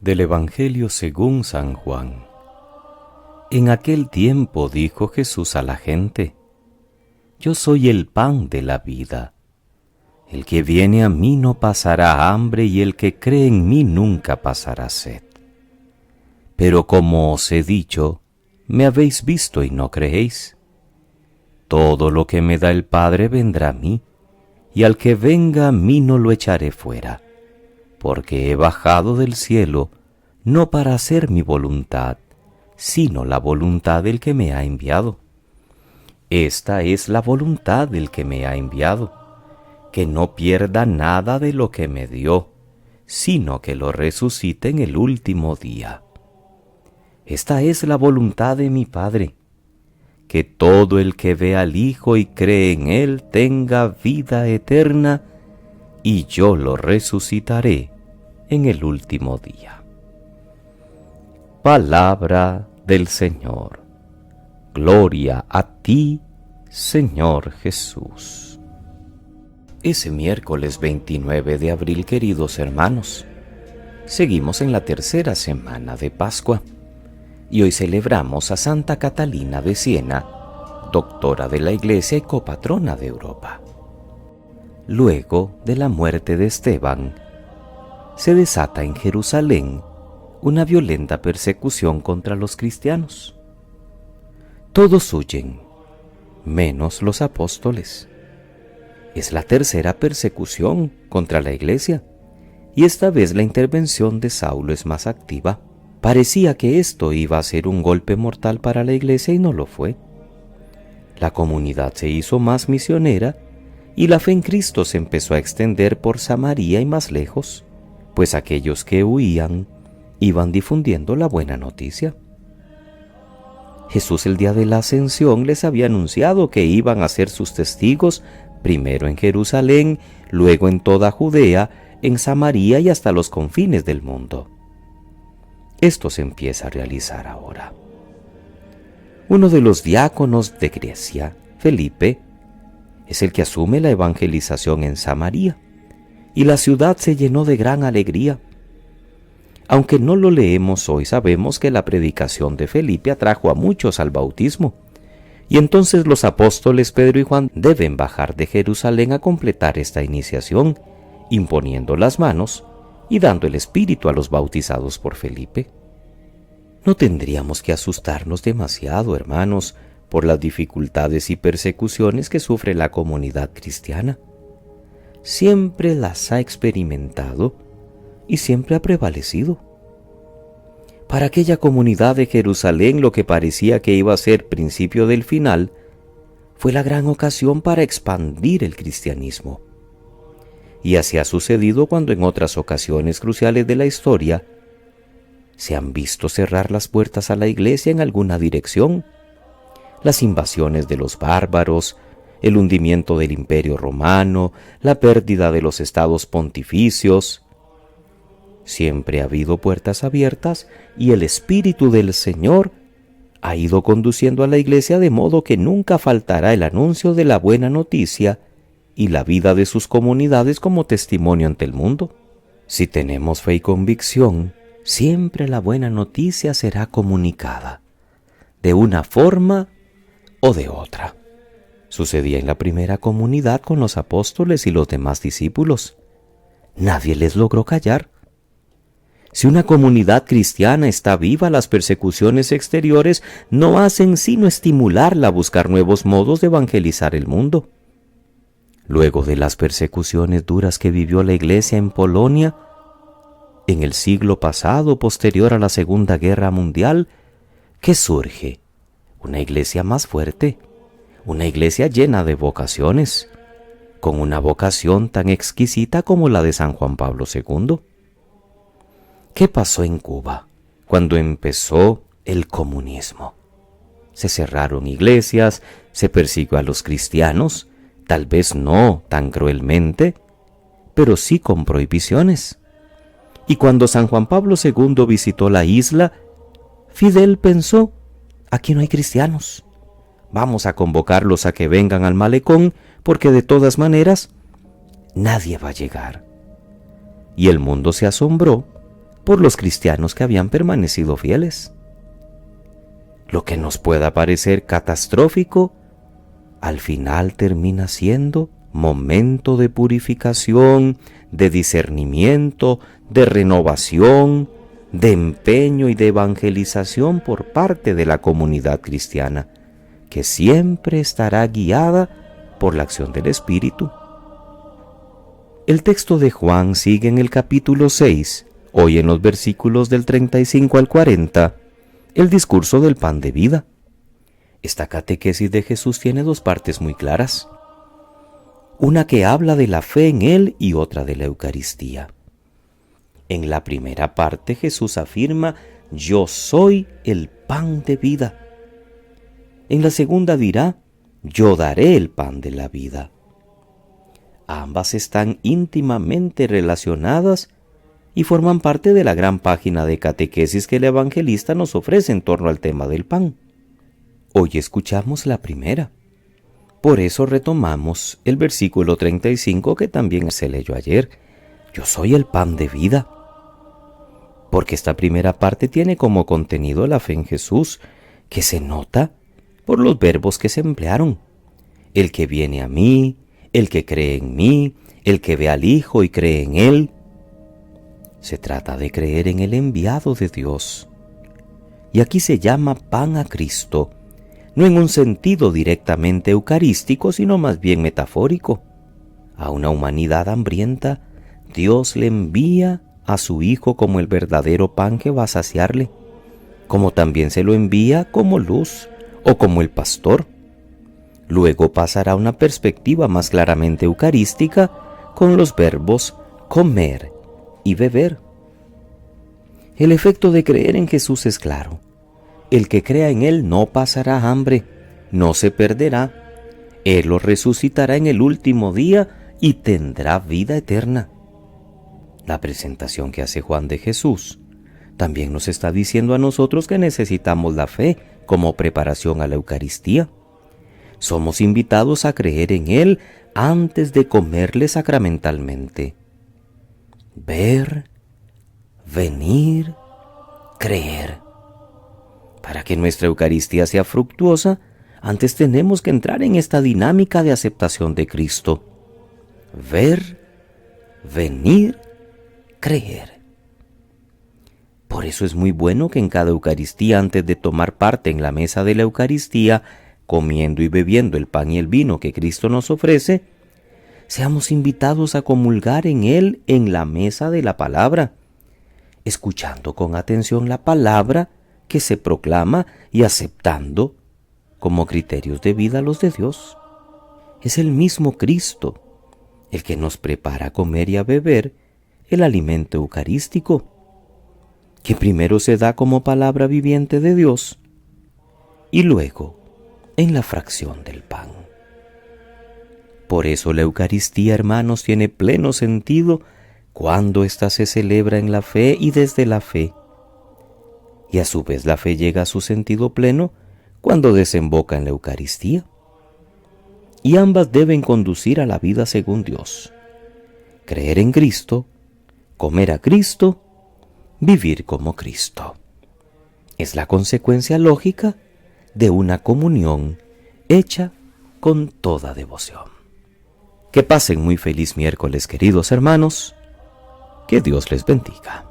Del Evangelio según San Juan. En aquel tiempo dijo Jesús a la gente: Yo soy el pan de la vida. El que viene a mí no pasará hambre, y el que cree en mí nunca pasará sed. Pero como os he dicho, me habéis visto y no creéis. Todo lo que me da el Padre vendrá a mí, y al que venga a mí no lo echaré fuera, porque he bajado del cielo, no para hacer mi voluntad, sino la voluntad del que me ha enviado. Esta es la voluntad del que me ha enviado, que no pierda nada de lo que me dio, sino que lo resucite en el último día. Esta es la voluntad de mi Padre, que todo el que ve al Hijo y cree en Él tenga vida eterna, y yo lo resucitaré en el último día. Palabra del Señor. Gloria a ti, Señor Jesús. Ese miércoles 29 de abril, queridos hermanos, seguimos en la tercera semana de Pascua, y hoy celebramos a Santa Catalina de Siena, doctora de la Iglesia y copatrona de Europa. Luego de la muerte de Esteban, se desata en Jerusalén una violenta persecución contra los cristianos. Todos huyen, menos los apóstoles. Es la tercera persecución contra la Iglesia, y esta vez la intervención de Saulo es más activa. Parecía que esto iba a ser un golpe mortal para la Iglesia y no lo fue. La comunidad se hizo más misionera y la fe en Cristo se empezó a extender por Samaria y más lejos, pues aquellos que huían iban difundiendo la buena noticia. Jesús el día de la Ascensión les había anunciado que iban a ser sus testigos, primero en Jerusalén, luego en toda Judea, en Samaria y hasta los confines del mundo. Esto se empieza a realizar ahora. Uno de los diáconos de Grecia, Felipe, es el que asume la evangelización en Samaria, y la ciudad se llenó de gran alegría. Aunque no lo leemos hoy, sabemos que la predicación de Felipe atrajo a muchos al bautismo, y entonces los apóstoles Pedro y Juan deben bajar de Jerusalén a completar esta iniciación, imponiendo las manos y dando el Espíritu a los bautizados por Felipe. No tendríamos que asustarnos demasiado, hermanos, por las dificultades y persecuciones que sufre la comunidad cristiana. Siempre las ha experimentado y siempre ha prevalecido. Para aquella comunidad de Jerusalén, lo que parecía que iba a ser principio del final fue la gran ocasión para expandir el cristianismo. Y así ha sucedido cuando en otras ocasiones cruciales de la historia se han visto cerrar las puertas a la Iglesia en alguna dirección. Las invasiones de los bárbaros, el hundimiento del Imperio Romano, la pérdida de los estados pontificios. Siempre ha habido puertas abiertas y el Espíritu del Señor ha ido conduciendo a la Iglesia de modo que nunca faltará el anuncio de la buena noticia y la vida de sus comunidades como testimonio ante el mundo. Si tenemos fe y convicción, siempre la buena noticia será comunicada, de una forma o de otra. Sucedía en la primera comunidad con los apóstoles y los demás discípulos. Nadie les logró callar. Si una comunidad cristiana está viva, las persecuciones exteriores no hacen sino estimularla a buscar nuevos modos de evangelizar el mundo. Luego de las persecuciones duras que vivió la Iglesia en Polonia, en el siglo pasado, posterior a la Segunda Guerra Mundial, ¿qué surge? Una Iglesia más fuerte, una Iglesia llena de vocaciones, con una vocación tan exquisita como la de San Juan Pablo II. ¿Qué pasó en Cuba cuando empezó el comunismo? Se cerraron iglesias, se persiguió a los cristianos, tal vez no tan cruelmente, pero sí con prohibiciones. Y cuando San Juan Pablo II visitó la isla, Fidel pensó: aquí no hay cristianos. Vamos a convocarlos a que vengan al malecón, porque de todas maneras nadie va a llegar. Y el mundo se asombró por los cristianos que habían permanecido fieles. Lo que nos pueda parecer catastrófico, al final termina siendo momento de purificación, de discernimiento, de renovación, de empeño y de evangelización por parte de la comunidad cristiana, que siempre estará guiada por la acción del Espíritu. El texto de Juan sigue en el capítulo 6, hoy en los versículos del 35 al 40, el discurso del pan de vida. Esta catequesis de Jesús tiene dos partes muy claras. Una que habla de la fe en Él y otra de la Eucaristía. En la primera parte Jesús afirma: yo soy el pan de vida. En la segunda dirá: yo daré el pan de la vida. Ambas están íntimamente relacionadas y forman parte de la gran página de catequesis que el evangelista nos ofrece en torno al tema del pan. Hoy escuchamos la primera. Por eso retomamos el versículo 35 que también se leyó ayer: yo soy el pan de vida. Porque esta primera parte tiene como contenido la fe en Jesús, que se nota por los verbos que se emplearon: el que viene a mí, el que cree en mí, el que ve al Hijo y cree en Él. Se trata de creer en el enviado de Dios. Y aquí se llama pan a Cristo, no en un sentido directamente eucarístico, sino más bien metafórico. A una humanidad hambrienta, Dios le envía a su Hijo como el verdadero pan que va a saciarle, como también se lo envía como luz o como el pastor. Luego pasará a una perspectiva más claramente eucarística con los verbos comer y beber. El efecto de creer en Jesús es claro. El que crea en Él no pasará hambre, no se perderá. Él lo resucitará en el último día y tendrá vida eterna. La presentación que hace Juan de Jesús también nos está diciendo a nosotros que necesitamos la fe como preparación a la Eucaristía. Somos invitados a creer en Él antes de comerle sacramentalmente. Ver, venir, creer. Para que nuestra Eucaristía sea fructuosa, antes tenemos que entrar en esta dinámica de aceptación de Cristo. Ver, venir, creer. Por eso es muy bueno que en cada Eucaristía, antes de tomar parte en la mesa de la Eucaristía, comiendo y bebiendo el pan y el vino que Cristo nos ofrece, seamos invitados a comulgar en Él en la mesa de la palabra, escuchando con atención la palabra que se proclama y aceptando como criterios de vida los de Dios. Es el mismo Cristo el que nos prepara a comer y a beber el alimento eucarístico, que primero se da como palabra viviente de Dios y luego en la fracción del pan. Por eso la Eucaristía, hermanos, tiene pleno sentido cuando ésta se celebra en la fe y desde la fe. Y a su vez la fe llega a su sentido pleno cuando desemboca en la Eucaristía. Y ambas deben conducir a la vida según Dios. Creer en Cristo, comer a Cristo, vivir como Cristo. Es la consecuencia lógica de una comunión hecha con toda devoción. Que pasen muy feliz miércoles, queridos hermanos. Que Dios les bendiga.